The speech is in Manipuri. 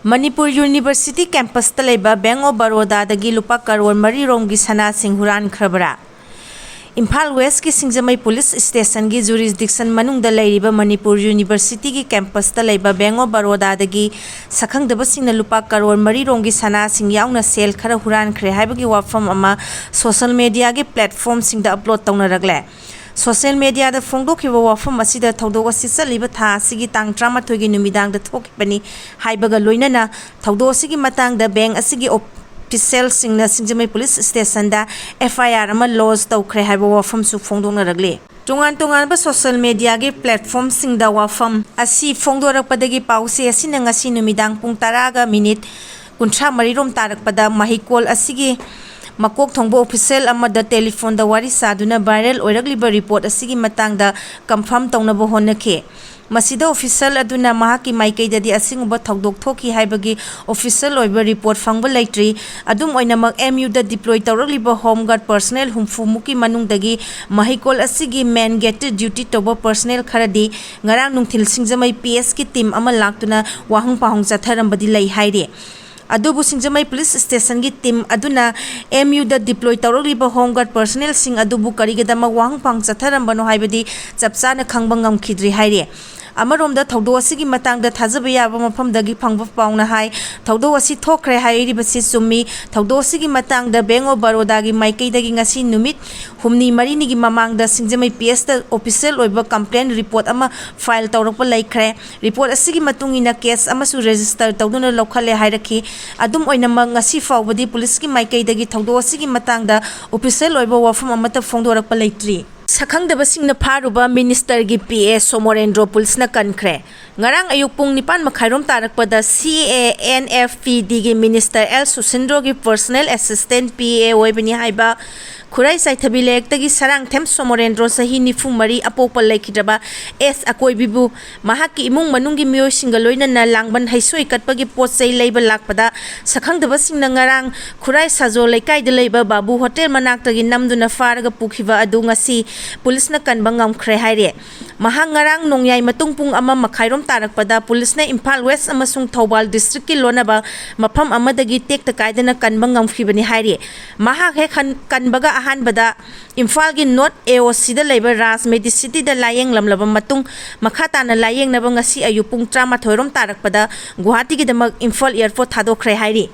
Manipuri University campus taleba Bank of Baroda dagi lupa karor mari romgi sana sing hurankhre. Imphal West ki Singjamai Police Station gi jurisdiction manungda lairiba Manipuri University ki campus taleba Bank of Baroda dagi sakhangdaba singna lupa karor mari romgi sana sing yauna sel khara hurankhre haibagi wafam ama social media gi platform singda upload tawnaragle. Social media da phongdokhiba wafam asida thawdok asi chaliba tha asigi tang 13 gi numidang da thokipani haibaga loinana thawdok asigi matang da bank asigi official singna Singjamai Police Station da FIR ama lodge tawkhre haiba wafam su phongdoknaragle. Tongan ba social media gi platform singda wafam asi phongdorakpadagi pause asina ngasi numidang pung 10 ga minute 53 rom tarakpada mahikol asigi Makok thongbo official amada telephone da wari saduna viral oiragliba report asigi matangda confirm tawnaba honakhe. Masida official aduna mahaki maikaidadi asinguba thawdok thoki haibagi official oiba report fangba laitri adum oinamak MU da deploy tawragliba home guard personnel humfu muki manungdagi mahikol asigi main gate duty toba personnel kharadi ngarang nungthil Singjamai PS ki team ama laktuna wahung pahung chatharambadi lai haire. Adubu Singjamai Police Station gi team aduna MU da deploy tawragliba home guard personnel sing adubu karigadama wahang pang chatharambano haibadi chapchana khangba ngamkhidri haire. Amarom da thawdo asigi matangda thajaba yaba mafamdagi phangba pauna hai thawdo asi thokre hairi basi summi thawdo asigi matangda Bank of Baroda gi maikaidagi ngasi numit humni marini gi mamangda Singjamai PS da official oiba complaint report ama file tawrakpa laikre report asigi matungina case ama su register tawduna lokhale hairakhi adum oinama ngasi fawbadi police gi maikaidagi thawdo asigi matangda official oiba wafam amata phongdorakpa laitri. Sakhangdaba singna pharuba minister gi PA Somorendro Police na kankhre ngarang ayuk pung 9 makhairom tarakpada CANFPD gi minister L Susindro gi personal assistant PA oibani haiba Khurai saithabi lektagi sarang them Somorendro sahi nifu mari apokpa laikhidraba S akoibibu mahaki imung manunggi miyoi singaloina na langban haisoi katpagi potsai leiba lakpada sakhangdaba singna ngarang Khurai sajo laikai de leiba babu hotel manaktagi namduna faraga pukhiba adu ngasi police na kanba ngamkhre haire mahang ngarang nongyai matungpung ama makhairom tarakpada police na Imphal West amasung Thobal district ki lonaba mafam amadagi tekta kaidana kanba ngamkhibani haire mahak he kanbaga ahanbada Imphal gi North AOC da leiba Raj Medicity da layeng lamlaba matung makhata na layeng naba ngasi ayupung 13 rom tarakpada Guwahati gi damak Imphal airport thadokkhre haire.